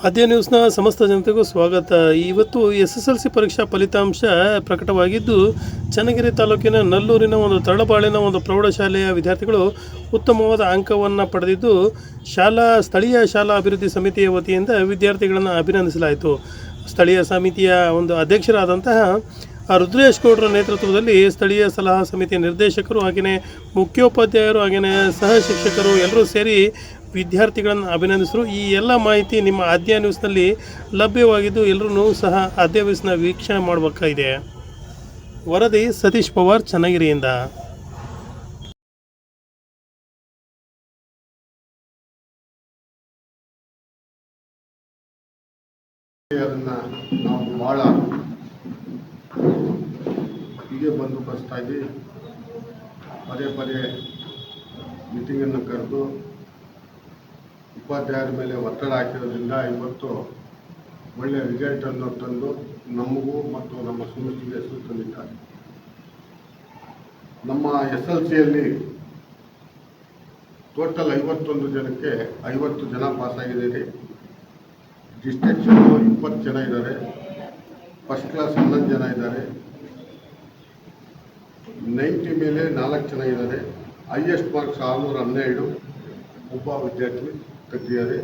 ಆದ್ಯ ನ್ಯೂಸ್ನ ಸಮಸ್ತ ಜನತೆಗೂ ಸ್ವಾಗತ. ಇವತ್ತು SSLC ಪರೀಕ್ಷಾ ಫಲಿತಾಂಶ ಪ್ರಕಟವಾಗಿದ್ದು, ಚನ್ನಗಿರಿ ತಾಲೂಕಿನ ನಲ್ಲೂರಿನ ಒಂದು ತರಳಬಾಳಿನ ಒಂದು ಪ್ರೌಢಶಾಲೆಯ ವಿದ್ಯಾರ್ಥಿಗಳು ಉತ್ತಮವಾದ ಅಂಕವನ್ನು ಪಡೆದಿದ್ದು, ಸ್ಥಳೀಯ ಶಾಲಾ ಅಭಿವೃದ್ಧಿ ಸಮಿತಿಯ ವತಿಯಿಂದ ವಿದ್ಯಾರ್ಥಿಗಳನ್ನು ಅಭಿನಂದಿಸಲಾಯಿತು. ಸ್ಥಳೀಯ ಸಮಿತಿಯ ಒಂದು ಅಧ್ಯಕ್ಷರಾದಂತಹ ರುದ್ರೇಶ್ ಗೌಡರ ನೇತೃತ್ವದಲ್ಲಿ ಸ್ಥಳೀಯ ಸಲಹಾ ಸಮಿತಿಯ ನಿರ್ದೇಶಕರು ಹಾಗೆಯೇ ಮುಖ್ಯೋಪಾಧ್ಯಾಯರು ಹಾಗೆಯೇ ಸಹ ಶಿಕ್ಷಕರು ಎಲ್ಲರೂ ಸೇರಿ ವಿದ್ಯಾರ್ಥಿಗಳನ್ನು ಅಭಿನಂದಿಸಿದರು. ಈ ಎಲ್ಲ ಮಾಹಿತಿ ನಿಮ್ಮ ಆದ್ಯ ನ್ಯೂಸ್ನಲ್ಲಿ ಲಭ್ಯವಾಗಿದ್ದು, ಎಲ್ಲರೂ ಸಹ ಆದ್ಯ ನ್ಯೂಸ್ನ ವೀಕ್ಷಣೆ ಮಾಡಬೇಕಾಗಿದೆ. ವರದಿ ಸತೀಶ್ ಪವಾರ್, ಚನ್ನಗಿರಿಯಿಂದ. ನಾವು ಭಾಳ ಹೀಗೆ ಬಂದೋಬಸ್ತಾಗಿ ಪದೇ ಪದೇ ಮೀಟಿಂಗನ್ನು ಕರೆದು ಉಪಾಧ್ಯಾಯರ ಮೇಲೆ ಒತ್ತಡ ಹಾಕಿರೋದ್ರಿಂದ ಇವತ್ತು ಒಳ್ಳೆಯ ರಿಸಲ್ಟನ್ನು ತಂದು ನಮಗೂ ಮತ್ತು ನಮ್ಮ ಸಂಸ್ಥೆಗೆ ಹೆಸರು ತಂದಿದ್ದಾರೆ. ನಮ್ಮ SLCಯಲ್ಲಿ ಟೋಟಲ್ 51 ಜನಕ್ಕೆ 50 ಜನ ಪಾಸಾಗಿದ್ದೀರಿ. ಡಿಸ್ಟಿಂಕ್ಷನ್ 20 ಜನ ಇದ್ದಾರೆ. ಫಸ್ಟ್ ಕ್ಲಾಸ್ 11 ಜನ ಇದ್ದಾರೆ. 90 ಮೇಲೆ 4 ಜನ ಇದ್ದಾರೆ. ಹೈಯೆಸ್ಟ್ ಮಾರ್ಕ್ಸ್ 612 ಒಬ್ಬ ವಿದ್ಯಾರ್ಥಿ ತೆಗೆದಿದ್ದಾರೆ.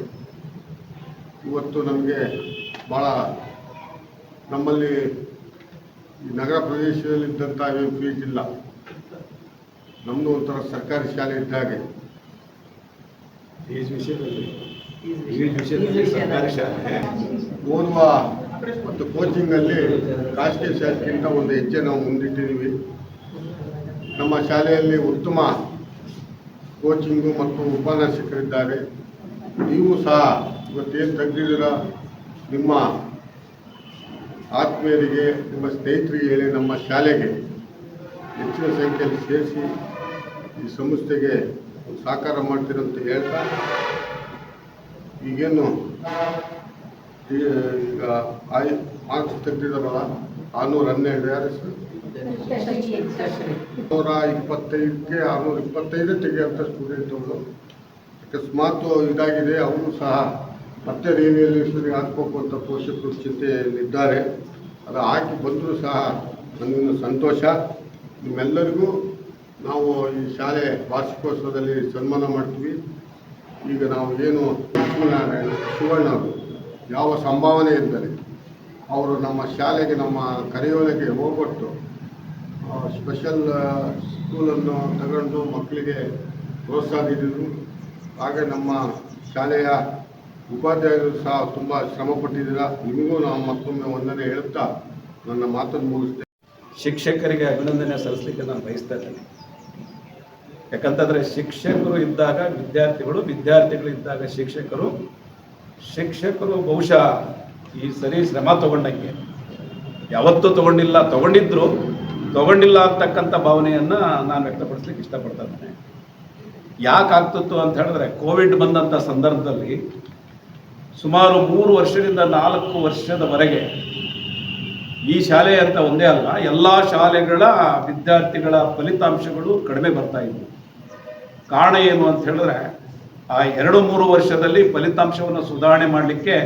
ಇವತ್ತು ನಮಗೆ ಭಾಳ ನಮ್ಮಲ್ಲಿ ಈ ನಗರ ಪ್ರದೇಶದಲ್ಲಿದ್ದಂಥ ಏನು ಫೀಸ್ ಇಲ್ಲ. ನಮ್ಮದು ಒಂಥರ ಸರ್ಕಾರಿ ಶಾಲೆ ಇದ್ದಾಗೆ. ಸರ್ಕಾರಿ ಶಾಲೆ ಓದುವ ಮತ್ತು ಕೋಚಿಂಗಲ್ಲಿ ಖಾಸಗಿ ಶಾಲೆಗಿಂತ ಒಂದು ಹೆಜ್ಜೆ ನಾವು ಮುಂದಿಟ್ಟಿದ್ದೀವಿ. ನಮ್ಮ ಶಾಲೆಯಲ್ಲಿ ಉತ್ತಮ ಕೋಚಿಂಗು ಮತ್ತು ಉಪನ್ಯಾಸಕರಿದ್ದಾರೆ. ನೀವು ಸಹ ಇವತ್ತೇನು ತೆಗೆದಿದ್ದೀರ ನಿಮ್ಮ ಆತ್ಮೀಯರಿಗೆ, ನಿಮ್ಮ ಸ್ನೇಹಿತರಿಗೆ ಹೇಳಿ ನಮ್ಮ ಶಾಲೆಗೆ ಹೆಚ್ಚಿನ ಸಂಖ್ಯೆಯಲ್ಲಿ ಸೇರಿಸಿ ಈ ಸಂಸ್ಥೆಗೆ ಸಹಕಾರ ಮಾಡ್ತೀರಂತ ಹೇಳ್ತಾ, ಈಗೇನು ಈಗ ಮಾರ್ಕ್ಸ್ ತೆಗೆದಿದ್ದಾರಲ್ಲ 612 ಯಾರು ಸರ್ 625ಕ್ಕೆ 625 ತೆಗೆಯುವಂಥ ಸ್ಟೂಡೆಂಟ್ಗಳು ಅಕಸ್ಮಾತ್ ಇದಾಗಿದೆ. ಅವರು ಸಹ ಮತ್ತೆ ರಿವ್ಯಾಲ್ಯೂಷನ್ಗೆ ಹಾಕಬೇಕು ಅಂತ ಪೋಷಕರು ಚಿಂತೆಯಲ್ಲಿದ್ದಾರೆ. ಅದು ಹಾಕಿ ಬಂದರೂ ಸಹ ನನಗಿನ್ನು ಸಂತೋಷ. ನಿಮ್ಮೆಲ್ಲರಿಗೂ ನಾವು ಈ ಶಾಲೆ ವಾರ್ಷಿಕೋತ್ಸವದಲ್ಲಿ ಸನ್ಮಾನ ಮಾಡ್ತೀವಿ. ಈಗ ನಾವು ಏನು ಶಿವಣ್ಣ ಅವರು ಯಾವ ಸಂಭಾವನೆ ಇದ್ದರೆ ಅವರು ನಮ್ಮ ಶಾಲೆಗೆ ನಮ್ಮ ಕರೆಯೋಲೆಗೆ ಹೋಗ್ಬಿಟ್ಟು ಸ್ಪೆಷಲ್ ಸ್ಕೂಲನ್ನು ತಗೊಂಡು ಮಕ್ಕಳಿಗೆ ಪ್ರೋತ್ಸಾಹ ನೀಡಿದರು. ಹಾಗೆ ನಮ್ಮ ಶಾಲೆಯ ಉಪಾಧ್ಯಾಯರು ಸಹ ತುಂಬ ಶ್ರಮಪಟ್ಟಿದ್ದೀರಾ. ನಿಮಗೂ ನಾವು ಮತ್ತೊಮ್ಮೆ ವಂದನೆ ಹೇಳುತ್ತಾ ನನ್ನ ಮಾತನ್ನು ಮುಗಿಸ್ತೇನೆ. ಶಿಕ್ಷಕರಿಗೆ ಅಭಿನಂದನೆ ಸಲ್ಲಿಸಲಿಕ್ಕೆ ನಾನು ಬಯಸ್ತಾ ಇದ್ದೇನೆ. ಯಾಕಂತಂದರೆ ಶಿಕ್ಷಕರು ಇದ್ದಾಗ ವಿದ್ಯಾರ್ಥಿಗಳು, ವಿದ್ಯಾರ್ಥಿಗಳು ಇದ್ದಾಗ ಶಿಕ್ಷಕರು ಬಹುಶಃ ಈ ಸರಿ ಶ್ರಮ ತಗೊಂಡಂಗೆ ಯಾವತ್ತೂ ತಗೊಂಡಿಲ್ಲ ಅಂತಕ್ಕಂಥ ಭಾವನೆಯನ್ನು ನಾನು ವ್ಯಕ್ತಪಡಿಸ್ಲಿಕ್ಕೆ ಇಷ್ಟಪಡ್ತಾ ಇದ್ದೇನೆ. ಯಾಕೆ ಆಗ್ತಿತ್ತು ಅಂತ ಹೇಳಿದ್ರೆ, ಕೋವಿಡ್ ಬಂದಂಥ ಸಂದರ್ಭದಲ್ಲಿ ಸುಮಾರು 3 ವರ್ಷದಿಂದ 4 ವರ್ಷದವರೆಗೆ ಈ ಶಾಲೆ ಅಂತ ಒಂದೇ ಅಲ್ಲ, ಎಲ್ಲ ಶಾಲೆಗಳ ವಿದ್ಯಾರ್ಥಿಗಳ ಫಲಿತಾಂಶಗಳು ಕಡಿಮೆ ಬರ್ತಾ ಇದ್ವು. ಕಾರಣ ಏನು ಅಂತ ಹೇಳಿದ್ರೆ, ಆ 2-3 ವರ್ಷದಲ್ಲಿ ಫಲಿತಾಂಶವನ್ನು ಸುಧಾರಣೆ ಮಾಡಲಿಕ್ಕೆ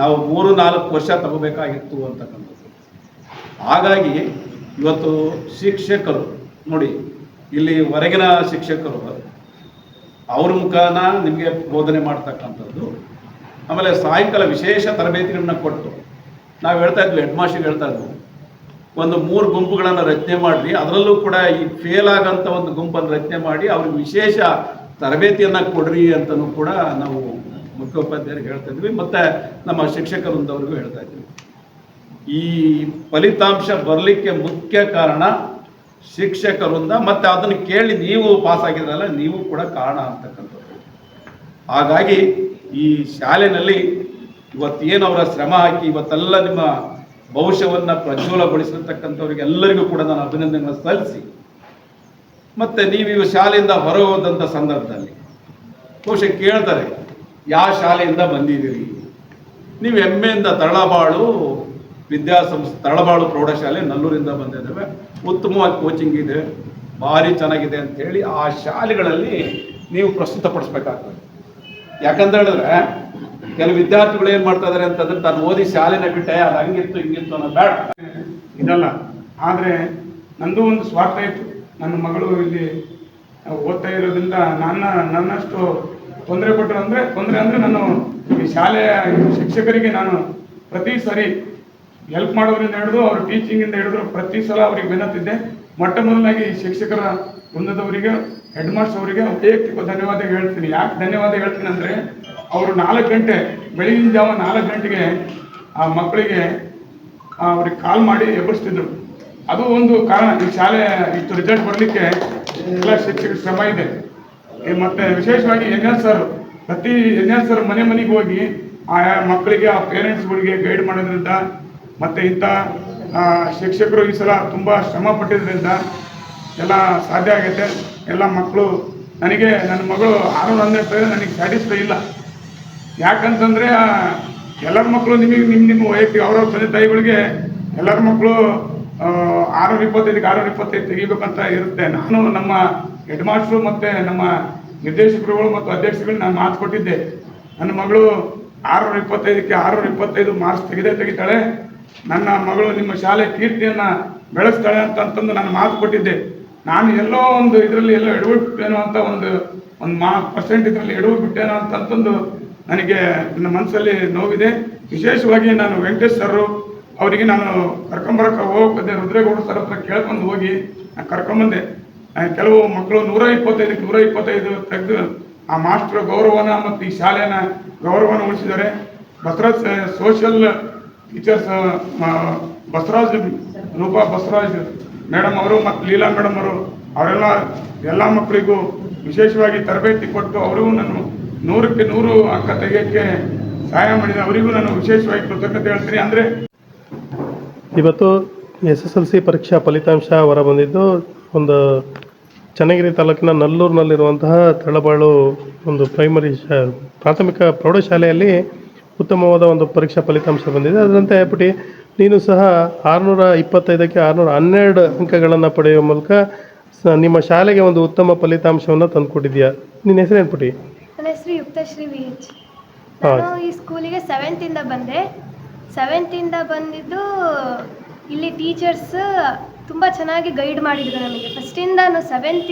ನಾವು 3-4 ವರ್ಷ ತಗೋಬೇಕಾಗಿತ್ತು ಅಂತಕ್ಕಂಥದ್ದು. ಹಾಗಾಗಿ ಇವತ್ತು ಶಿಕ್ಷಕರು ನೋಡಿ, ಇಲ್ಲಿ ಹೊರಗಿನ ಶಿಕ್ಷಕರು ಅವ್ರ ಮುಖಾನ ನಿಮಗೆ ಬೋಧನೆ ಮಾಡ್ತಕ್ಕಂಥದ್ದು, ಆಮೇಲೆ ಸಾಯಂಕಾಲ ವಿಶೇಷ ತರಬೇತಿಗಳನ್ನ ಕೊಟ್ಟು ನಾವು ಹೇಳ್ತಾ ಇದ್ವಿ, ಹೆಡ್ ಮಾಸ್ಟರ್ಗೆ ಹೇಳ್ತಾ ಇದ್ವಿ, ಒಂದು 3 ಗುಂಪುಗಳನ್ನು ರಚನೆ ಮಾಡಿರಿ, ಅದರಲ್ಲೂ ಕೂಡ ಈ ಫೇಲ್ ಆಗಂಥ ಒಂದು ಗುಂಪನ್ನು ರಚನೆ ಮಾಡಿ ಅವ್ರಿಗೆ ವಿಶೇಷ ತರಬೇತಿಯನ್ನು ಕೊಡ್ರಿ ಅಂತಲೂ ಕೂಡ ನಾವು ಮುಖ್ಯೋಪಾಧ್ಯಾಯರಿಗೆ ಹೇಳ್ತಾ ಇದ್ವಿ, ಮತ್ತು ನಮ್ಮ ಶಿಕ್ಷಕರೊಂದವ್ರಿಗೂ ಹೇಳ್ತಾ ಇದ್ವಿ. ಈ ಫಲಿತಾಂಶ ಬರಲಿಕ್ಕೆ ಮುಖ್ಯ ಕಾರಣ ಶಿಕ್ಷಕರಿಂದ, ಮತ್ತು ಅದನ್ನು ಕೇಳಿ ನೀವು ಪಾಸ್ ಆಗಿದ್ರಲ್ಲ, ನೀವು ಕೂಡ ಕಾರಣ ಅಂತಕ್ಕಂಥದ್ದು. ಹಾಗಾಗಿ ಈ ಶಾಲೆಯಲ್ಲಿ ಇವತ್ತೇನು ಅವರ ಶ್ರಮ ಹಾಕಿ ಇವತ್ತೆಲ್ಲ ನಿಮ್ಮ ಭವಿಷ್ಯವನ್ನು ಪ್ರಜ್ವಲಗೊಳಿಸಿರ್ತಕ್ಕಂಥವ್ರಿಗೆ ಎಲ್ಲರಿಗೂ ಕೂಡ ನಾನು ಅಭಿನಂದನೆಗಳನ್ನು ಸಲ್ಲಿಸಿ, ಮತ್ತು ನೀವು ಶಾಲೆಯಿಂದ ಹೊರ ಹೋದಂಥ ಸಂದರ್ಭದಲ್ಲಿ ಬಹುಶಃ ಕೇಳ್ತಾರೆ, ಯಾವ ಶಾಲೆಯಿಂದ ಬಂದಿದ್ದೀರಿ? ನೀವು ಹೆಮ್ಮೆಯಿಂದ ತರಳಬಾಳು ಪ್ರೌಢಶಾಲೆ ನಲ್ಲೂರಿಂದ ಬಂದಿದ್ದೇವೆ, ಉತ್ತಮವಾಗಿ ಕೋಚಿಂಗ್ ಇದೆ, ಭಾರಿ ಚೆನ್ನಾಗಿದೆ ಅಂಥೇಳಿ ಆ ಶಾಲೆಗಳಲ್ಲಿ ನೀವು ಪ್ರಸ್ತುತಪಡಿಸ್ಬೇಕಾಗ್ತದೆ. ಯಾಕಂತ ಹೇಳಿದ್ರೆ ಕೆಲವು ವಿದ್ಯಾರ್ಥಿಗಳು ಏನ್ ಮಾಡ್ತಾ ಇದಾರೆ ಅಂತಂದ್ರೆ ತಾನು ಓದಿ ಶಾಲೆನ ಬಿಟ್ಟೆ ಅದು ಹಂಗಿತ್ತು ಹಿಂಗಿತ್ತು ಅನ್ನೋದು ಬೇಡ. ಇದಲ್ಲ. ಆದರೆ ನಂದು ಒಂದು ಸ್ವಾರ್ಥ ಇತ್ತು. ನನ್ನ ಮಗಳು ಇಲ್ಲಿ ಓದ್ತಾ ಇರೋದ್ರಿಂದ ನನ್ನಷ್ಟು ತೊಂದರೆ ಕೊಟ್ಟರು ತೊಂದರೆ ಅಂದರೆ ನಾನು ಈ ಶಾಲೆಯ ಶಿಕ್ಷಕರಿಗೆ ನಾನು ಪ್ರತಿ ಸರಿ ಹೆಲ್ಪ್ ಮಾಡೋದ್ರಿಂದ ಹಿಡಿದು ಅವ್ರ ಟೀಚಿಂಗಿಂದ ಹಿಡಿದು ಪ್ರತಿ ಸಲ ಅವ್ರಿಗೆ ಬೆನ್ನತ್ತಿದ್ದೆ. ಮೊಟ್ಟ ಮೊದಲಾಗಿ ಶಿಕ್ಷಕರ ವೃಂದದವರಿಗೆ, ಹೆಡ್ ಮಾಸ್ಟರ್ ಅವರಿಗೆ ವೈಯಕ್ತಿಕ ಧನ್ಯವಾದ ಹೇಳ್ತೀನಿ. ಯಾಕೆ ಧನ್ಯವಾದ ಹೇಳ್ತೀನಿ ಅಂದರೆ ಅವರು 4 ಗಂಟೆ ಬೆಳಗಿನ ಜಾವ 4 ಗಂಟೆಗೆ ಆ ಮಕ್ಕಳಿಗೆ ಅವ್ರಿಗೆ ಕಾಲ್ ಮಾಡಿ ಎಬ್ಬರಿಸ್ತಿದ್ರು. ಅದು ಒಂದು ಕಾರಣ ಈ ಶಾಲೆ ಇಷ್ಟು ರಿಸಲ್ಟ್ ಬರಲಿಕ್ಕೆ ಎಲ್ಲ ಶಿಕ್ಷಕರ ಶ್ರಮ ಇದೆ. ಮತ್ತು ವಿಶೇಷವಾಗಿ ಪ್ರತಿ ಎನ್ ಸರ್ ಮನೆಗೆ ಹೋಗಿ ಆಯಾ ಮಕ್ಕಳಿಗೆ, ಆ ಪೇರೆಂಟ್ಸ್ಗಳಿಗೆ ಗೈಡ್ ಮಾಡೋದ್ರಿಂದ ಮತ್ತು ಇಂಥ ಶಿಕ್ಷಕರು ಈ ಸಲ ತುಂಬ ಶ್ರಮ ಪಟ್ಟಿದ್ದರಿಂದ ಎಲ್ಲ ಸಾಧ್ಯ ಆಗೈತೆ. ಎಲ್ಲ ಮಕ್ಕಳು ನನ್ನ ಮಗಳು 612 ನನಗೆ ಸ್ಯಾಟಿಸ್ಫೈ ಇಲ್ಲ. ಯಾಕಂತಂದರೆ ಎಲ್ಲರ ಮಕ್ಕಳು ನಿಮ್ಮ ವೈಯಕ್ತಿಕ ಅವರವ್ರ ತಂದೆ ತಾಯಿಗಳಿಗೆ ಎಲ್ಲರ ಮಕ್ಕಳು 625ಕ್ಕೆ 625 ತೆಗಿಬೇಕಂತ ಇರುತ್ತೆ. ನಾನು ನಮ್ಮ ಹೆಡ್ ಮಾಸ್ಟ್ರು ಮತ್ತು ನಮ್ಮ ನಿರ್ದೇಶಕರುಗಳು ಮತ್ತು ಅಧ್ಯಕ್ಷರುಗಳು ನಾನು ಮಾತು ಕೊಟ್ಟಿದ್ದೆ. ನನ್ನ ಮಗಳು 625ಕ್ಕೆ 625 ಮಾರ್ಕ್ಸ್ ತೆಗಿತಾಳೆ, ನನ್ನ ಮಗಳು ನಿಮ್ಮ ಶಾಲೆ ಕೀರ್ತಿಯನ್ನು ಬೆಳೆಸ್ತಾಳೆ ಅಂತಂದು ನಾನು ಮಾತು ಕೊಟ್ಟಿದ್ದೆ. ನಾನು ಎಲ್ಲೋ ಒಂದು ಇದರಲ್ಲಿ ಎಲ್ಲೋ ಎಡವಿಬಿಟ್ಟೇನೋ ಅಂತ ಒಂದು ಪರ್ಸೆಂಟ್ ಇದರಲ್ಲಿ ಎಡವಿಬಿಟ್ಟೇನೋ ಅಂತಂದು ನನಗೆ ನನ್ನ ಮನಸ್ಸಲ್ಲಿ ನೋವಿದೆ. ವಿಶೇಷವಾಗಿ ನಾನು ವೆಂಕಟೇಶ್ ಸರ್ ಅವರಿಗೆ ನಾನು ಕರ್ಕೊಂಬರಕ್ಕೆ ಹೋಗ್ದೆ, ರುದ್ರೇಗೌಡ ಸರ್ ಹತ್ರ ಕೇಳ್ಕೊಂಡು ಹೋಗಿ ನಾನು ಕರ್ಕೊಂಬಂದೆ. ಕೆಲವು ಮಕ್ಕಳು 125ಕ್ಕೆ 125 ತೆಗೆದು ಆ ಮಾಸ್ಟರ್ ಗೌರವನ ಮತ್ತು ಈ ಶಾಲೆಯ ಗೌರವನ ಉಳಿಸಿದ್ದಾರೆ. Basavaraj social teachers Roopa Basavaraj madam ಅವರು ಮತ್ತು ಲೀಲಾ ಮೇಡಮ್ ಅವರು ಎಲ್ಲ ಮಕ್ಕಳಿಗೂ ವಿಶೇಷವಾಗಿ ತರಬೇತಿ ಕೊಟ್ಟು ಅವರಿಗೂ ನಾನು 100ಕ್ಕೆ 100 ಅಂಕ ತೆಗೆಯೋಕ್ಕೆ ಸಹಾಯ ಮಾಡಿದೆ. ಅವರಿಗೂ ನಾನು ವಿಶೇಷವಾಗಿ ಕೃತಜ್ಞತೆ ಹೇಳ್ತೀನಿ. ಅಂದರೆ ಇವತ್ತು SSLC ಪರೀಕ್ಷಾ ಫಲಿತಾಂಶ ಹೊರಬಂದಿದ್ದು ಒಂದು ಚನ್ನಗಿರಿ ತಾಲೂಕಿನ ನಲ್ಲೂರಿನಲ್ಲಿರುವಂತಹ ತಳಬಾಳು ಒಂದು ಪ್ರಾಥಮಿಕ ಪ್ರೌಢಶಾಲೆಯಲ್ಲಿ ಉತ್ತಮವಾದ ಒಂದು ಪರೀಕ್ಷಾ ಫಲಿತಾಂಶ ಬಂದಿದೆ. ಅದರಂತೆ ಪುಟಿ ನೀನು ಸಹ 625ಕ್ಕೆ 612 ಅಂಕಗಳನ್ನು ಪಡೆಯುವ ಮೂಲಕ ನಿಮ್ಮ ಶಾಲೆಗೆ ಒಂದು ಉತ್ತಮ ಫಲಿತಾಂಶವನ್ನು ತಂದುಕೊಟ್ಟಿದ್ಯಾ. ನಿನ್ನ ಹೆಸರೇನು ಪುಟಿ? ನನ್ನ ಹೆಸರು ಯುಕ್ತಶ್ರೀ VH. ನಾನು ಈ ಸ್ಕೂಲಿಗೆ 7th ಬಂದೆ. 7th ಬಂದಿದ್ದು ಇಲ್ಲಿ ಟೀಚರ್ಸ್ ತುಂಬ ಚೆನ್ನಾಗಿ ಗೈಡ್ ಮಾಡಿದರು ನಮಗೆ. ಫಸ್ಟಿಂದನೂ 7th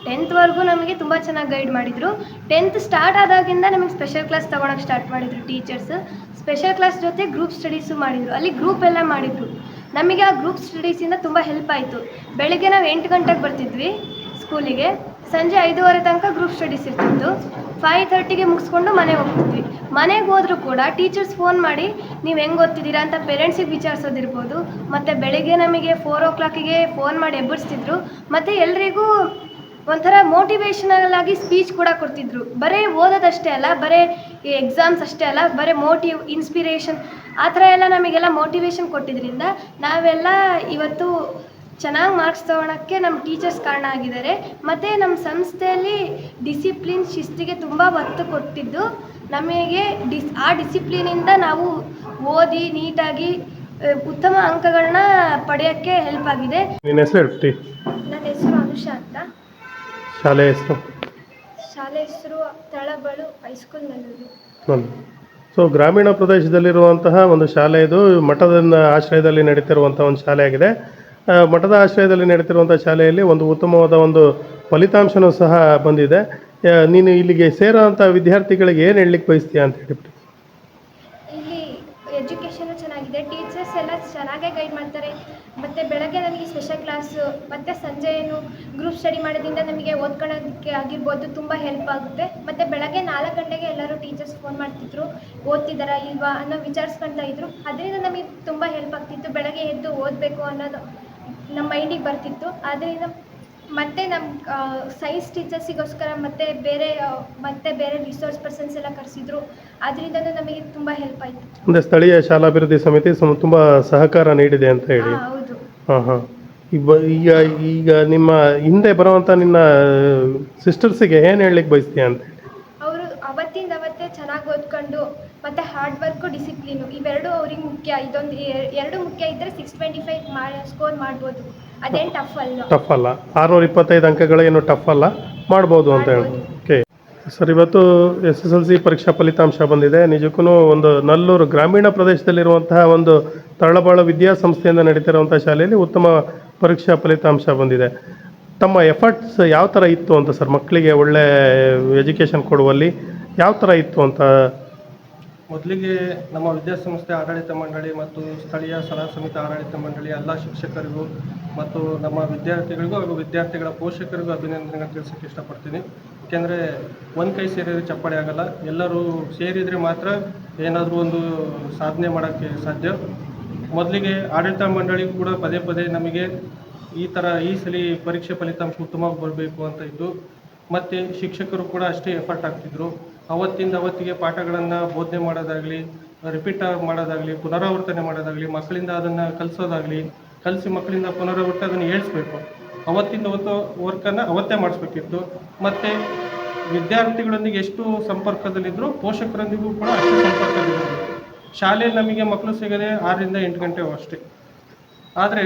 10th ನಮಗೆ ತುಂಬ ಚೆನ್ನಾಗಿ ಗೈಡ್ ಮಾಡಿದರು. 10th ಸ್ಟಾರ್ಟ್ ಆದಾಗಿಂದ ನಮಗೆ ಸ್ಪೆಷಲ್ ಕ್ಲಾಸ್ ತೊಗೊಳಕ್ಕೆ ಸ್ಟಾರ್ಟ್ ಮಾಡಿದರು ಟೀಚರ್ಸ್. ಸ್ಪೆಷಲ್ ಕ್ಲಾಸ್ ಜೊತೆ ಗ್ರೂಪ್ ಸ್ಟಡೀಸು ಮಾಡಿದರು. ಅಲ್ಲಿ ಗ್ರೂಪ್ ಎಲ್ಲ ಮಾಡಿದರು. ನಮಗೆ ಆ ಗ್ರೂಪ್ ಸ್ಟಡೀಸಿಂದ ತುಂಬ ಹೆಲ್ಪ್ ಆಯಿತು. ಬೆಳಿಗ್ಗೆ ನಾವು 8 ಗಂಟೆಗೆ ಬರ್ತಿದ್ವಿ ಸ್ಕೂಲಿಗೆ, ಸಂಜೆ 5:30 ತನಕ ಗ್ರೂಪ್ ಸ್ಟಡೀಸ್ ಇರ್ತಿತ್ತು. 5:30ಗೆ ಮುಗಿಸ್ಕೊಂಡು ಮನೆಗೆ ಹೋಗ್ತಿದ್ವಿ. ಮನೆಗೆ ಹೋದರೂ ಕೂಡ ಟೀಚರ್ಸ್ ಫೋನ್ ಮಾಡಿ ನೀವು ಹೆಂಗೆ ಓದ್ತಿದ್ದೀರಾ ಅಂತ ಪೇರೆಂಟ್ಸಿಗೆ ವಿಚಾರಿಸೋದಿರ್ಬೋದು. ಮತ್ತು ಬೆಳಿಗ್ಗೆ ನಮಗೆ 4 o'clockಗೆ ಫೋನ್ ಮಾಡಿ ಎಬ್ಬರಿಸ್ತಿದ್ರು. ಮತ್ತು ಎಲ್ರಿಗೂ ಒಂಥರ ಮೋಟಿವೇಶ್ನಲ್ ಆಗಿ ಸ್ಪೀಚ್ ಕೂಡ ಕೊಡ್ತಿದ್ರು. ಬರೀ ಓದೋದಷ್ಟೇ ಅಲ್ಲ, ಬರೀ ಎಕ್ಸಾಮ್ಸ್ ಅಷ್ಟೇ ಅಲ್ಲ, ಬರೀ ಇನ್ಸ್ಪಿರೇಷನ್ ಆ ಥರ ಎಲ್ಲ ನಮಗೆಲ್ಲ ಮೋಟಿವೇಶನ್ ಕೊಟ್ಟಿದ್ದರಿಂದ ನಾವೆಲ್ಲ ಇವತ್ತು ಚೆನ್ನಾಗಿ ಮಾರ್ಕ್ಸ್ ತೊಗೊಳಕ್ಕೆ ನಮ್ಮ ಟೀಚರ್ಸ್ ಕಾರಣ ಆಗಿದ್ದಾರೆ. ಮತ್ತು ನಮ್ಮ ಸಂಸ್ಥೆಯಲ್ಲಿ ಡಿಸಿಪ್ಲಿನ್, ಶಿಸ್ತಿಗೆ ತುಂಬ ಒತ್ತು ಕೊಟ್ಟಿದ್ದು ನಮಗೆ ಆ ಡಿಸಿಪ್ಲಿನಿಂದ ನಾವು ಓದಿ ನೀಟಾಗಿ ಉತ್ತಮ ಅಂಕಗಳನ್ನ ಪಡೆಯೋಕ್ಕೆ ಹೆಲ್ಪ್ ಆಗಿದೆ. ನಿನ್ನ ಹೆಸರು ಹೇಳ್ತಿ? ನನ್ನ ಹೆಸರು ಅನುಷಾ ಅಂತ. ಶಾಲೆ ಹೆಸರು? ಶಾಲೆ ಹೆಸರು ತಳಬಾಳು ಹೈಸ್ಕೂಲ್ ನಲ್ಲೂರು. ಸೊ ಗ್ರಾಮೀಣ ಪ್ರದೇಶದಲ್ಲಿರುವಂತಹ ಒಂದು ಶಾಲೆ ಇದು. ಮಠದ ಆಶ್ರಯದಲ್ಲಿ ನಡೀತಿರುವಂಥ ಒಂದು ಶಾಲೆ ಆಗಿದೆ. ಮಠದ ಆಶ್ರಯದಲ್ಲಿ ನಡೀತಿರುವಂಥ ಶಾಲೆಯಲ್ಲಿ ಒಂದು ಉತ್ತಮವಾದ ಒಂದು ಫಲಿತಾಂಶವೂ ಸಹ ಬಂದಿದೆ. ನೀನು ಇಲ್ಲಿಗೆ ಸೇರೋಂಥ ವಿದ್ಯಾರ್ಥಿಗಳಿಗೆ ಏನು ಹೇಳಲಿಕ್ಕೆ ಬಯಸ್ತೀಯಾ ಅಂತ ಹೇಳಿಬಿಟ್ಟು? ಇಲ್ಲಿ ಎಜುಕೇಷನು ಚೆನ್ನಾಗಿದೆ, ಟೀಚರ್ಸ್ ಎಲ್ಲ ಚೆನ್ನಾಗೇ ಗೈಡ್ ಮಾಡ್ತಾರೆ. ಮತ್ತು ಬೆಳಗ್ಗೆ ನಮಗೆ ಸ್ಪೆಷಲ್ ಕ್ಲಾಸು ಮತ್ತು ಸಂಜೆ ಗ್ರೂಪ್ ಸ್ಟಡಿ ಮಾಡೋದ್ರಿಂದ ನಮಗೆ ಓದ್ಕೊಳ್ಳೋದಕ್ಕೆ ಆಗಿರ್ಬೋದು ತುಂಬ ಹೆಲ್ಪ್ ಆಗುತ್ತೆ. ಮತ್ತು ಬೆಳಗ್ಗೆ 4 ಗಂಟೆಗೆ ಎಲ್ಲರೂ ಟೀಚರ್ಸ್ ಫೋನ್ ಮಾಡ್ತಿದ್ರು, ಓದ್ತಿದ್ದಾರಾ ಇಲ್ವಾ ಅನ್ನೋ ವಿಚಾರಿಸ್ಕೊಳ್ತಾ ಇದ್ರು. ಅದರಿಂದ ನಮಗೆ ತುಂಬ ಹೆಲ್ಪ್ ಆಗ್ತಿತ್ತು. ಬೆಳಗ್ಗೆ ಎದ್ದು ಓದಬೇಕು ಅನ್ನೋದು ನಮ್ಮ ಮೈಂಡಿಗೆ ಬರ್ತಿತ್ತು. ಆದ್ದರಿಂದ ಮತ್ತು ನಮ್ಮ ಸೈನ್ಸ್ ಟೀಚರ್ಸಿಗೋಸ್ಕರ ಮತ್ತು ಬೇರೆ ರಿಸೋರ್ಸ್ ಪರ್ಸನ್ಸ್ ಎಲ್ಲ ಕರೆಸಿದ್ರು. ಅದರಿಂದ ನಮಗೆ ತುಂಬ ಹೆಲ್ಪ್ ಆಯಿತು. ಅಂದರೆ ಸ್ಥಳೀಯ ಶಾಲಾಭಿವೃದ್ಧಿ ಸಮಿತಿ ತುಂಬ ಸಹಕಾರ ನೀಡಿದೆ ಅಂತ ಹೇಳಿ? ಹೌದು. ಹಾಂ. ಈಗ ನಿಮ್ಮ ಹಿಂದೆ ಬರುವಂಥ ನಿನ್ನ ಸಿಸ್ಟರ್ಸಿಗೆ ಏನು ಹೇಳಲಿಕ್ಕೆ ಬಯಸ್ತೀಯ ಅಂತ ಹೇಳಿ? ಅವರು ಅವತ್ತೇ ಚೆನ್ನಾಗಿ ಓದ್ಕೊಂಡು ಮತ್ತು ಹಾರ್ಡ್ ವರ್ಕು, ಡಿಸಿಪ್ಲಿನು ಇವೆರಡು ಅವ್ರಿಗೆ ಮುಖ್ಯ. ಇದೊಂದು 2 ಮುಖ್ಯ ಇದ್ದರೆ 625 ಸ್ಕೋರ್ ಮಾಡ್ಬೋದು. ಅದೇನು ಟಫ್ ಅಲ್ಲ. 625 ಅಂಕಗಳೇನು ಟಫ್ ಅಲ್ಲ, ಮಾಡ್ಬೋದು ಅಂತ ಹೇಳ್ಬೋದು. ಓಕೆ. ಸರ್, ಇವತ್ತು SSLC ಪರೀಕ್ಷಾ ಫಲಿತಾಂಶ ಬಂದಿದೆ. ನಿಜಕ್ಕೂ ಒಂದು ನಲ್ಲೂರು ಗ್ರಾಮೀಣ ಪ್ರದೇಶದಲ್ಲಿರುವಂತಹ ಒಂದು ತರಳಬಾಳು ವಿದ್ಯಾಸಂಸ್ಥೆಯಿಂದ ನಡೀತಿರುವಂಥ ಶಾಲೆಯಲ್ಲಿ ಉತ್ತಮ ಪರೀಕ್ಷಾ ಫಲಿತಾಂಶ ಬಂದಿದೆ. ತಮ್ಮ ಎಫರ್ಟ್ಸ್ ಯಾವ ಥರ ಇತ್ತು ಅಂತ ಸರ್, ಮಕ್ಕಳಿಗೆ ಒಳ್ಳೆ ಎಜುಕೇಷನ್ ಕೊಡುವಲ್ಲಿ ಯಾವ ಥರ ಇತ್ತು ಅಂತ? ಮೊದಲಿಗೆ ನಮ್ಮ ವಿದ್ಯಾಸಂಸ್ಥೆ ಆಡಳಿತ ಮಂಡಳಿ ಮತ್ತು ಸ್ಥಳೀಯ ಸಲಹಾ ಸಮಿತಿ ಆಡಳಿತ ಮಂಡಳಿ ಎಲ್ಲ ಶಿಕ್ಷಕರಿಗೂ ಮತ್ತು ನಮ್ಮ ವಿದ್ಯಾರ್ಥಿಗಳಿಗೂ ಹಾಗೂ ವಿದ್ಯಾರ್ಥಿಗಳ ಪೋಷಕರಿಗೂ ಅಭಿನಂದನೆಗಳನ್ನು ತಿಳಿಸೋಕ್ಕೆ ಇಷ್ಟಪಡ್ತೀನಿ. ಏಕೆಂದರೆ ಒಂದು ಕೈ ಸೇರಿದರೆ ಚಪ್ಪಾಳೆ ಆಗಲ್ಲ, ಎಲ್ಲರೂ ಸೇರಿದರೆ ಮಾತ್ರ ಏನಾದರೂ ಒಂದು ಸಾಧನೆ ಮಾಡೋಕ್ಕೆ ಸಾಧ್ಯ. ಮೊದಲಿಗೆ ಆಡಳಿತ ಮಂಡಳಿ ಕೂಡ ಪದೇ ಪದೇ ನಮಗೆ ಈ ಸಲ ಪರೀಕ್ಷೆ ಫಲಿತಾಂಶ ಉತ್ತಮವಾಗಿ ಬರಬೇಕು ಅಂತ ಇದ್ದು, ಮತ್ತು ಶಿಕ್ಷಕರು ಕೂಡ ಅಷ್ಟೇ ಎಫರ್ಟ್ ಹಾಕ್ತಿದ್ರು. ಅವತ್ತಿಂದ ಅವತ್ತಿಗೆ ಪಾಠಗಳನ್ನು ಬೋಧನೆ ಮಾಡೋದಾಗಲಿ, ರಿಪೀಟ್ ಮಾಡೋದಾಗಲಿ, ಪುನರಾವರ್ತನೆ ಮಾಡೋದಾಗಲಿ, ಮಕ್ಕಳಿಂದ ಅದನ್ನು ಕಲಿಸಿ ಮಕ್ಕಳಿಂದ ಪುನರಾವರ್ತಿ ಅದನ್ನು ಹೇಳಿಸ್ಬೇಕು. ಅವತ್ತಿಂದ ಅವತ್ತು ವರ್ಕನ್ನು ಅವತ್ತೇ ಮಾಡಿಸ್ಬೇಕಿತ್ತು. ಮತ್ತು ವಿದ್ಯಾರ್ಥಿಗಳೊಂದಿಗೆ ಎಷ್ಟು ಸಂಪರ್ಕದಲ್ಲಿದ್ದರೂ ಪೋಷಕರೊಂದಿಗೂ ಕೂಡ ಅಷ್ಟೇ ಸಂಪರ್ಕದಲ್ಲಿದ್ದರು. ಶಾಲೆಯಲ್ಲಿ ನಮಗೆ ಮಕ್ಕಳು ಸಿಗೋದೇ 6ರಿಂದ 8 ಗಂಟೆ ಅಷ್ಟೇ. ಆದರೆ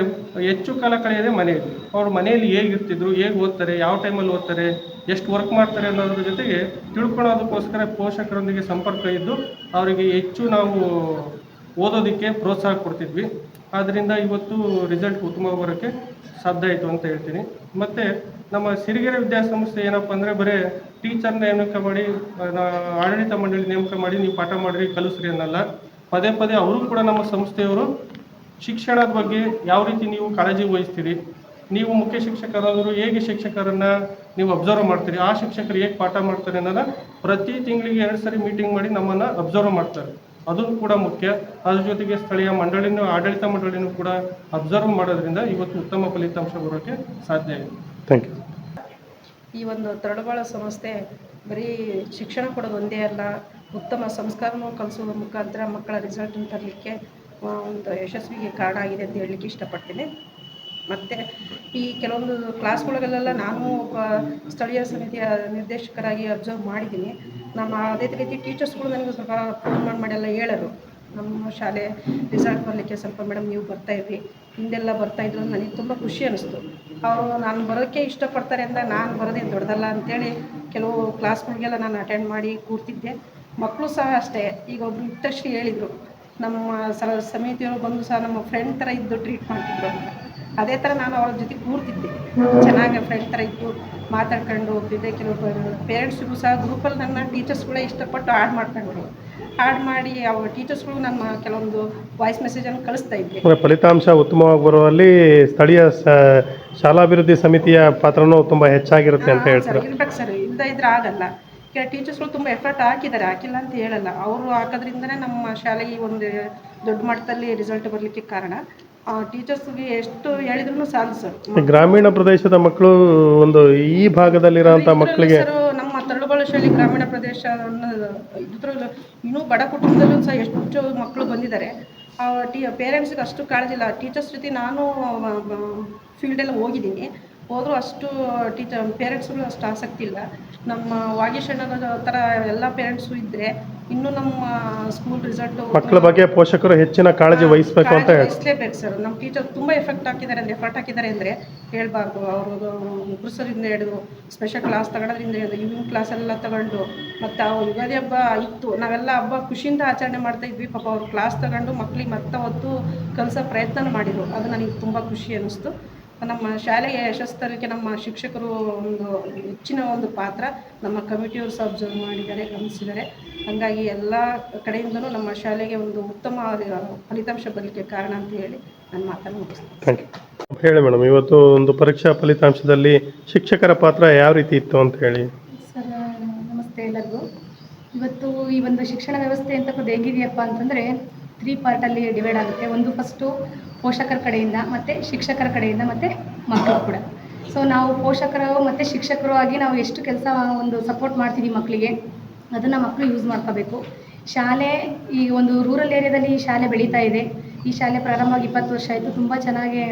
ಹೆಚ್ಚು ಕಾಲ ಕಳೆಯೋದೇ ಮನೆಯಲ್ಲಿ. ಅವರು ಮನೆಯಲ್ಲಿ ಹೇಗಿರ್ತಿದ್ರು, ಹೇಗೆ ಓದ್ತಾರೆ, ಯಾವ ಟೈಮಲ್ಲಿ ಓದ್ತಾರೆ, ಎಷ್ಟು ವರ್ಕ್ ಮಾಡ್ತಾರೆ ಅನ್ನೋದ್ರ ಜೊತೆಗೆ ತಿಳ್ಕೊಳ್ಳೋದಕ್ಕೋಸ್ಕರ ಪೋಷಕರೊಂದಿಗೆ ಸಂಪರ್ಕ ಇದ್ದು ಅವರಿಗೆ ಹೆಚ್ಚು ನಾವು ಓದೋದಕ್ಕೆ ಪ್ರೋತ್ಸಾಹ ಕೊಡ್ತಿದ್ವಿ. ಆದ್ದರಿಂದ ಇವತ್ತು ರಿಸಲ್ಟ್ ಉತ್ತಮವಾಗಿ ಬರೋಕ್ಕೆ ಸಾಧ್ಯ ಆಯಿತು ಅಂತ ಹೇಳ್ತೀನಿ. ಮತ್ತು ನಮ್ಮ ಸಿರಿಗೆರೆ ವಿದ್ಯಾಸಂಸ್ಥೆ ಏನಪ್ಪ ಅಂದರೆ ಬರೀ ಟೀಚರ್ನ ನೇಮಕ ಮಾಡಿ, ಆಡಳಿತ ಮಂಡಳಿ ನೇಮಕ ಮಾಡಿ ನೀವು ಪಾಠ ಮಾಡಿರಿ ಕಲಿಸ್ರಿ ಅನ್ನಲ್ಲ. ಪದೇ ಪದೇ ಅವರು ಕೂಡ ನಮ್ಮ ಸಂಸ್ಥೆಯವರು ಶಿಕ್ಷಣದ ಬಗ್ಗೆ ಯಾವ ರೀತಿ ನೀವು ಕಾಳಜಿ ವಹಿಸ್ತೀರಿ, ನೀವು ಮುಖ್ಯ ಶಿಕ್ಷಕರಾದರೂ ಹೇಗೆ ಶಿಕ್ಷಕರನ್ನು ನೀವು ಅಬ್ಸರ್ವ್ ಮಾಡ್ತೀರಿ, ಆ ಶಿಕ್ಷಕರು ಹೇಗೆ ಪಾಠ ಮಾಡ್ತಾರೆ ಅನ್ನೋದನ್ನ ಪ್ರತಿ ತಿಂಗಳಿಗೆ 2 ಸರಿ ಮೀಟಿಂಗ್ ಮಾಡಿ ನಮ್ಮನ್ನು ಅಬ್ಸರ್ವ್ ಮಾಡ್ತಾರೆ. ಅದು ಕೂಡ ಮುಖ್ಯ. ಅದ್ರ ಜೊತೆಗೆ ಸ್ಥಳೀಯ ಮಂಡಳಿನೂ ಆಡಳಿತ ಮಂಡಳಿನೂ ಕೂಡ ಅಬ್ಸರ್ವ್ ಮಾಡೋದ್ರಿಂದ ಇವತ್ತು ಉತ್ತಮ ಫಲಿತಾಂಶ ಬರೋಕ್ಕೆ ಸಾಧ್ಯ ಇದೆ. Thank you. ಈ ಒಂದು ತರಳಬಾಳು ಸಂಸ್ಥೆ ಬರೀ ಶಿಕ್ಷಣ ಕೊಡೋದು ಒಂದೇ ಅಲ್ಲ, ಉತ್ತಮ ಸಂಸ್ಕಾರನೂ ಕಲಿಸೋದ್ರ ಮುಖಾಂತರ ಮಕ್ಕಳ ರಿಸಲ್ಟನ್ನು ತರಲಿಕ್ಕೆ ಒಂದು ಯಶಸ್ವಿಗೆ ಕಾರಣ ಆಗಿದೆ ಅಂತ ಹೇಳಲಿಕ್ಕೆ ಇಷ್ಟಪಡ್ತೀನಿ. ಮತ್ತು ಈ ಕೆಲವೊಂದು ಕ್ಲಾಸ್ಗಳಿಗೆಲ್ಲ ನಾನು ಒಬ್ಬ ಸ್ಥಳೀಯ ಸಮಿತಿಯ ನಿರ್ದೇಶಕರಾಗಿ ಅಬ್ಸರ್ವ್ ಮಾಡಿದ್ದೀನಿ. ನಮ್ಮ ಅದೇ ರೀತಿ ಟೀಚರ್ಸ್ಗಳು ನನಗೆ ಸ್ವಲ್ಪ ಫೋನ್ ಮಾಡಿ ಹೇಳೋರು, ನಮ್ಮ ಶಾಲೆ ರಿಸಲ್ಟ್ ಬರಲಿಕ್ಕೆ ಸ್ವಲ್ಪ ಮೇಡಮ್ ನೀವು ಬರ್ತಾಯಿದ್ರಿ, ಹಿಂದೆಲ್ಲ ಬರ್ತಾಯಿದ್ರು. ನನಗೆ ತುಂಬ ಖುಷಿ ಅನ್ನಿಸ್ತು. ಅವರು ನಾನು ಬರೋಕ್ಕೆ ಇಷ್ಟಪಡ್ತಾರೆ ಅಂತ ನಾನು ಬರೋದೇನು ದೊಡ್ಡದಲ್ಲ ಅಂಥೇಳಿ ಕೆಲವು ಕ್ಲಾಸ್ಗಳಿಗೆಲ್ಲ ನಾನು ಅಟೆಂಡ್ ಮಾಡಿ ಕೂರ್ತಿದ್ದೆ. ಮಕ್ಕಳು ಸಹ ಅಷ್ಟೇ. ಈಗ ಒಬ್ಬರು ಇತ್ತಷ್ಟು ಹೇಳಿದರು, ನಮ್ಮ ಸಮಿತಿಯವರು ಬಂದು ಸಹ ನಮ್ಮ ಫ್ರೆಂಡ್ ಥರ ಇದ್ದು ಟ್ರೀಟ್ ಮಾಡ್ತಿದ್ರು ಅಂತ. ಅದೇ ಥರ ನಾನು ಅವ್ರ ಜೊತೆ ಕೂರ್ತಿದ್ದೆ, ಚೆನ್ನಾಗಿ ಫ್ರೆಂಡ್ ಥರ ಇದ್ದು ಮಾತಾಡ್ಕೊಂಡು ಹೋಗ್ತಿದ್ದೆ. ಕೆಲವು ಪೇರೆಂಟ್ಸ್ಗೂ ಸಹ ಗ್ರೂಪಲ್ಲಿ ನನ್ನ ಟೀಚರ್ಸ್ಗಳೇ ಇಷ್ಟಪಟ್ಟು ಆ್ಯಡ್ ಮಾಡಿ ಅವ್ರ ಟೀಚರ್ಸ್ಗಳು ನಮ್ಮ ಕೆಲವೊಂದು ವಾಯ್ಸ್ ಮೆಸೇಜನ್ನು ಕಳಿಸ್ತಾ ಇದ್ದೆ. ಫಲಿತಾಂಶ ಉತ್ತಮವಾಗಿ ಬರುವಲ್ಲಿ ಸ್ಥಳೀಯ ಶಾಲಾಭಿವೃದ್ಧಿ ಸಮಿತಿಯ ಪಾತ್ರನೂ ತುಂಬ ಹೆಚ್ಚಾಗಿರುತ್ತೆ ಅಂತ ಹೇಳ್ತಾರೆ. ಇರ್ಬೇಕು ಸರ್, ಇದ್ರೆ ಆಗಲ್ಲ. ಟೀಚರ್ಸ್ಗಳು ತುಂಬ ಎಫರ್ಟ್ ಹಾಕಿಲ್ಲ ಅಂತ ಹೇಳಲ್ಲ. ಅವರು ಹಾಕೋದ್ರಿಂದನೇ ನಮ್ಮ ಶಾಲೆಗೆ ಒಂದು ದೊಡ್ಡ ಮಟ್ಟದಲ್ಲಿ ರಿಸಲ್ಟ್ ಬರಲಿಕ್ಕೆ ಕಾರಣ. ಟೀಚರ್ಸ್ಗೆ ಎಷ್ಟು ಹೇಳಿದ್ರು ಸಾಲದು ಸರ್. ಗ್ರಾಮೀಣ ಪ್ರದೇಶದ ಮಕ್ಕಳು ಒಂದು ಈ ಭಾಗದಲ್ಲಿರೋಂಥ ಮಕ್ಕಳಿಗೆ ನಮ್ಮ ತರಳಬಾಳು ಶಾಲೆ ಗ್ರಾಮೀಣ ಪ್ರದೇಶ ಇದ್ರಲ್ಲೂ ಇನ್ನೂ ಬಡ ಕುಟುಂಬದಲ್ಲೂ ಸಹ ಎಷ್ಟು ಮಕ್ಕಳು ಬಂದಿದ್ದಾರೆ. ಪೇರೆಂಟ್ಸ್ಗೆ ಅಷ್ಟು ಕಾಳಜಿ ಇಲ್ಲ. ಟೀಚರ್ಸ್ ಜೊತೆ ನಾನು ಫೀಲ್ಡೆಲ್ಲ ಹೋಗಿದ್ದೀನಿ, ಹೋದರೂ ಅಷ್ಟು ಪೇರೆಂಟ್ಸ್ಗಳು ಅಷ್ಟು ಆಸಕ್ತಿ ಇಲ್ಲ. ನಮ್ಮ ವಾಗೀಶಣ್ಣರ ಥರ ಎಲ್ಲ ಪೇರೆಂಟ್ಸು ಇದ್ದರೆ ಇನ್ನೂ ನಮ್ಮ ಸ್ಕೂಲ್ ರಿಸಲ್ಟು ಮಕ್ಕಳ ಬಗ್ಗೆ ಪೋಷಕರು ಹೆಚ್ಚಿನ ಕಾಳಜಿ ವಹಿಸಬೇಕು ಅಂತ ವಹಿಸಲೇಬೇಕು ಸರ್. ನಮ್ಮ ಟೀಚರ್ ತುಂಬ ಎಫರ್ಟ್ ಹಾಕಿದ್ದಾರೆ ಅಂದರೆ ಹೇಳ್ಬಾರ್ದು. ಅವರು ಗುರುಸರಿಂದ ಹಿಡಿದು ಸ್ಪೆಷಲ್ ಕ್ಲಾಸ್ ತಗೊಳೋದ್ರಿಂದ ಹಿಡಿದು ಈವ್ನಿಂಗ್ ಕ್ಲಾಸೆಲ್ಲ ತಗೊಂಡು, ಮತ್ತು ಅವ್ರು ಯುಗಾದಿ ಹಬ್ಬ ಇತ್ತು, ನಾವೆಲ್ಲ ಹಬ್ಬ ಖುಷಿಯಿಂದ ಆಚರಣೆ ಮಾಡ್ತಾಯಿದ್ವಿ. ಪಾಪ ಅವ್ರು ಕ್ಲಾಸ್ ತಗೊಂಡು ಮಕ್ಕಳಿಗೆ ಮತ್ತೆ ಹೊತ್ತು ಕಲಿಸೋ ಪ್ರಯತ್ನ ಮಾಡಿದರು. ಅದು ನನಗೆ ತುಂಬ ಖುಷಿ ಅನ್ನಿಸ್ತು. ನಮ್ಮ ಶಾಲೆಯ ಯಶಸ್ಸಕ್ಕೆ ನಮ್ಮ ಶಿಕ್ಷಕರು ಒಂದು ಹೆಚ್ಚಿನ ಒಂದು ಪಾತ್ರ, ನಮ್ಮ ಕಮಿಟಿಯವರು ಸಹ ಅಬ್ಸರ್ವ್ ಮಾಡಿದ್ದಾರೆ, ಗಮನಿಸಿದ್ದಾರೆ. ಹಾಗಾಗಿ ಎಲ್ಲ ಕಡೆಯಿಂದಲೂ ನಮ್ಮ ಶಾಲೆಗೆ ಒಂದು ಉತ್ತಮ ಫಲಿತಾಂಶ ಬರಲಿಕ್ಕೆ ಕಾರಣ ಅಂತ ಹೇಳಿ ನಾನು ಮಾತನ್ನು ಮುಗಿಸ್ತೀನಿ. Thank you. ಹೇಳಿ ಮೇಡಮ್, ಇವತ್ತು ಒಂದು ಪರೀಕ್ಷಾ ಫಲಿತಾಂಶದಲ್ಲಿ ಶಿಕ್ಷಕರ ಪಾತ್ರ ಯಾವ ರೀತಿ ಇತ್ತು ಅಂತ ಹೇಳಿ. ಸರ್ ನಮಸ್ತೆ ಎಲ್ಲರಿಗೂ. ಇವತ್ತು ಈ ಒಂದು ಶಿಕ್ಷಣ ವ್ಯವಸ್ಥೆ ಅಂತಕ್ಕದ್ದು ಹೇಗಿದೆಯಪ್ಪ ಅಂತಂದರೆ 3 ಪಾರ್ಟಲ್ಲಿ ಡಿವೈಡ್ ಆಗುತ್ತೆ. ಒಂದು ಫಸ್ಟು ಪೋಷಕರ ಕಡೆಯಿಂದ, ಮತ್ತು ಶಿಕ್ಷಕರ ಕಡೆಯಿಂದ, ಮತ್ತು ಮಕ್ಕಳು ಕೂಡ. ಸೊ ನಾವು ಪೋಷಕರು ಮತ್ತು ಶಿಕ್ಷಕರು ಆಗಿ ನಾವು ಎಷ್ಟು ಕೆಲಸ ಒಂದು ಸಪೋರ್ಟ್ ಮಾಡ್ತೀವಿ ಮಕ್ಕಳಿಗೆ, ಅದನ್ನು ಮಕ್ಕಳು ಯೂಸ್ ಮಾಡ್ಕೋಬೇಕು. ಶಾಲೆ ಈ ಒಂದು ರೂರಲ್ ಏರಿಯಾದಲ್ಲಿ ಈ ಶಾಲೆ ಬೆಳೀತಾ ಇದೆ. ಈ ಶಾಲೆ ಪ್ರಾರಂಭವಾಗಿ 20 ವರ್ಷ ಆಯಿತು. ತುಂಬ ಚೆನ್ನಾಗಿ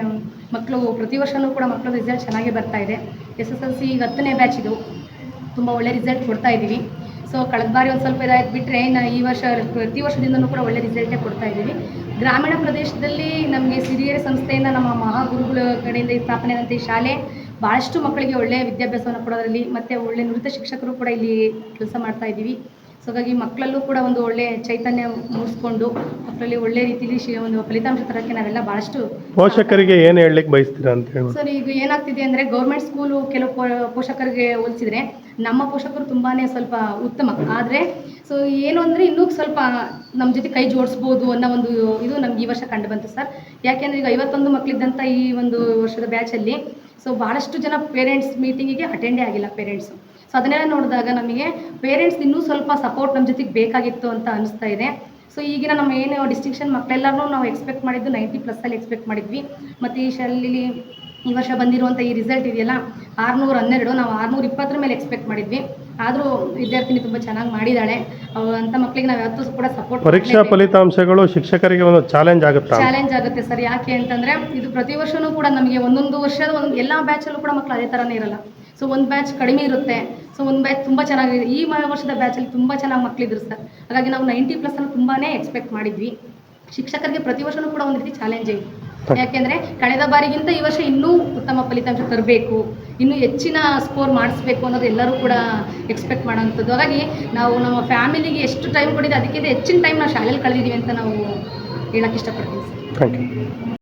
ಮಕ್ಕಳು ಪ್ರತಿ ವರ್ಷವೂ ಕೂಡ ಮಕ್ಕಳು ರಿಸಲ್ಟ್ ಚೆನ್ನಾಗೇ ಬರ್ತಾ ಇದೆ. SSLC ಈಗ 10ನೇ ಬ್ಯಾಚ್ ಇದು. ತುಂಬ ಒಳ್ಳೆ ರಿಸಲ್ಟ್ ಕೊಡ್ತಾ ಇದ್ದೀವಿ. ಸೊ ಕಳೆದ ಬಾರಿ ಒಂದು ಸ್ವಲ್ಪ ಇದಾಯ್ತು ಬಿಟ್ಟರೆ ಈ ವರ್ಷ ಪ್ರತಿ ವರ್ಷದಿಂದಲೂ ಕೂಡ ಒಳ್ಳೆ ರಿಸಲ್ಟೇ ಕೊಡ್ತಾ ಇದ್ದೀವಿ. ಗ್ರಾಮೀಣ ಪ್ರದೇಶದಲ್ಲಿ ನಮಗೆ ಸಿರಿಗೆರೆ ಸಂಸ್ಥೆಯಿಂದ ನಮ್ಮ ಮಹಾಗುರುಗಳ ಕಡೆಯಿಂದ ಸ್ಥಾಪನೆ ಆದಂಥ ಈ ಶಾಲೆ ಭಾಳಷ್ಟು ಮಕ್ಕಳಿಗೆ ಒಳ್ಳೆಯ ವಿದ್ಯಾಭ್ಯಾಸವನ್ನು ಕೊಡೋದ್ರಲ್ಲಿ ಮತ್ತು ಒಳ್ಳೆಯ ನುರಿತ ಶಿಕ್ಷಕರು ಕೂಡ ಇಲ್ಲಿ ಕೆಲಸ ಮಾಡ್ತಾ ಇದ್ದೀವಿ. ಸೊ ಹಾಗಾಗಿ ಮಕ್ಕಳಲ್ಲೂ ಕೂಡ ಒಂದು ಒಳ್ಳೆಯ ಚೈತನ್ಯ ಮೂಡಿಸ್ಕೊಂಡು ಮಕ್ಕಳಲ್ಲಿ ಒಳ್ಳೆ ರೀತಿಯಲ್ಲಿ ಒಂದು ಫಲಿತಾಂಶ ತರೋಕ್ಕೆ ನಾವೆಲ್ಲ ಭಾಳಷ್ಟು ಪೋಷಕರಿಗೆ ಏನು ಹೇಳಲಿಕ್ಕೆ ಬಯಸ್ತೀರಾ ಅಂತ ಹೇಳಿ? ಸರ್, ಈಗ ಏನಾಗ್ತಿದೆ ಅಂದರೆ ಗೌರ್ಮೆಂಟ್ ಸ್ಕೂಲು ಕೆಲವು ಪೋಷಕರಿಗೆ ಹೋಲಿಸಿದ್ರೆ ನಮ್ಮ ಪೋಷಕರು ತುಂಬಾ ಸ್ವಲ್ಪ ಉತ್ತಮ. ಆದರೆ ಸೊ ಏನು ಅಂದರೆ ಇನ್ನೂ ಸ್ವಲ್ಪ ನಮ್ಮ ಜೊತೆ ಕೈ ಜೋಡಿಸ್ಬೋದು ಅನ್ನೋ ಒಂದು ಇದು ನಮ್ಗೆ ಈ ವರ್ಷ ಕಂಡು ಬಂತು ಸರ್. ಯಾಕೆಂದರೆ ಈಗ 51 ಮಕ್ಕಳಿದ್ದಂಥ ಈ ಒಂದು ವರ್ಷದ ಬ್ಯಾಚಲ್ಲಿ ಸೊ ಭಾಳಷ್ಟು ಜನ ಪೇರೆಂಟ್ಸ್ ಮೀಟಿಂಗಿಗೆ ಅಟೆಂಡೇ ಆಗಿಲ್ಲ ಪೇರೆಂಟ್ಸು. ಸೊ ಅದನ್ನೆಲ್ಲ ನೋಡಿದಾಗ ನಮಗೆ ಪೇರೆಂಟ್ಸ್ ಇನ್ನೂ ಸ್ವಲ್ಪ ಸಪೋರ್ಟ್ ನಮ್ಮ ಜೊತೆಗೆ ಬೇಕಾಗಿತ್ತು ಅಂತ ಅನಿಸ್ತಾ ಇದೆ. ಸೊ ಈಗಿನ ನಮ್ಮ ಏನು ಡಿಸ್ಟಿಂಕ್ಷನ್ ಮಕ್ಕಳೆಲ್ಲರೂ ನಾವು ಎಕ್ಸ್ಪೆಕ್ಟ್ ಮಾಡಿದ್ದು 90+ ಎಕ್ಸ್ಪೆಕ್ಟ್ ಮಾಡಿದ್ವಿ. ಮತ್ತು ಈ ಶಾಲೆಯಲ್ಲಿ ಈ ವರ್ಷ ಬಂದಿರುವಂಥ ಈ ರಿಸಲ್ಟ್ ಇದೆಯಲ್ಲ 612, ನಾವು 620 ಮೇಲೆ ಎಕ್ಸ್ಪೆಕ್ಟ್ ಮಾಡಿದ್ವಿ. ಆದರೂ ವಿದ್ಯಾರ್ಥಿನಿ ತುಂಬ ಚೆನ್ನಾಗಿ ಮಾಡಿದ್ದಾಳೆ. ಅಂಥ ಮಕ್ಕಳಿಗೆ ನಾವು ಯಾವತ್ತೂ ಕೂಡ ಸಪೋರ್ಟ್. ಪರೀಕ್ಷಾ ಫಲಿತಾಂಶಗಳು ಶಿಕ್ಷಕರಿಗೆ ಒಂದು ಚಾಲೆಂಜ್ ಆಗುತ್ತೆ ಸರ್. ಯಾಕೆ ಅಂತಂದರೆ ಇದು ಪ್ರತಿ ವರ್ಷವೂ ಕೂಡ ನಮಗೆ ಒಂದೊಂದು ವರ್ಷದ ಎಲ್ಲ ಬ್ಯಾಚಲ್ಲೂ ಕೂಡ ಮಕ್ಕಳು ಅದೇ ಥರನೇ ಇರಲ್ಲ. ಸೊ ಒಂದು ಬ್ಯಾಚ್ ಕಡಿಮೆ ಇರುತ್ತೆ, ಸೊ ಒಂದು ಬ್ಯಾಚ್ ತುಂಬ ಚೆನ್ನಾಗಿದೆ. ಈ ವರ್ಷದ ಬ್ಯಾಚಲ್ಲಿ ತುಂಬ ಚೆನ್ನಾಗಿ ಮಕ್ಕಳಿದ್ರು ಸರ್. ಹಾಗಾಗಿ ನಾವು 90+ ಅನ್ನು ತುಂಬಾ ಎಕ್ಸ್ಪೆಕ್ಟ್ ಮಾಡಿದ್ವಿ. ಶಿಕ್ಷಕರಿಗೆ ಪ್ರತಿ ವರ್ಷವೂ ಕೂಡ ಒಂದು ರೀತಿ ಚಾಲೆಂಜೇ ಇದೆ. ಯಾಕೆಂದರೆ ಕಳೆದ ಬಾರಿಗಿಂತ ಈ ವರ್ಷ ಇನ್ನೂ ಉತ್ತಮ ಫಲಿತಾಂಶ ತರಬೇಕು, ಇನ್ನೂ ಹೆಚ್ಚಿನ ಸ್ಕೋರ್ ಮಾಡಿಸ್ಬೇಕು ಅನ್ನೋದು ಎಲ್ಲರೂ ಕೂಡ ಎಕ್ಸ್ಪೆಕ್ಟ್ ಮಾಡೋವಂಥದ್ದು. ಹಾಗಾಗಿ ನಾವು ನಮ್ಮ ಫ್ಯಾಮಿಲಿಗೆ ಎಷ್ಟು ಟೈಮ್ ಕೊಟ್ಟಿದೆ ಅದಕ್ಕಿಂತ ಹೆಚ್ಚಿನ ಟೈಮ್ ನಾವು ಶಾಲೆಯಲ್ಲಿ ಕಳೆದಿದ್ದೀವಿ ಅಂತ ನಾವು ಹೇಳೋಕ್ಕೆ ಇಷ್ಟಪಡ್ತೀವಿ ಸರ್. Thank you.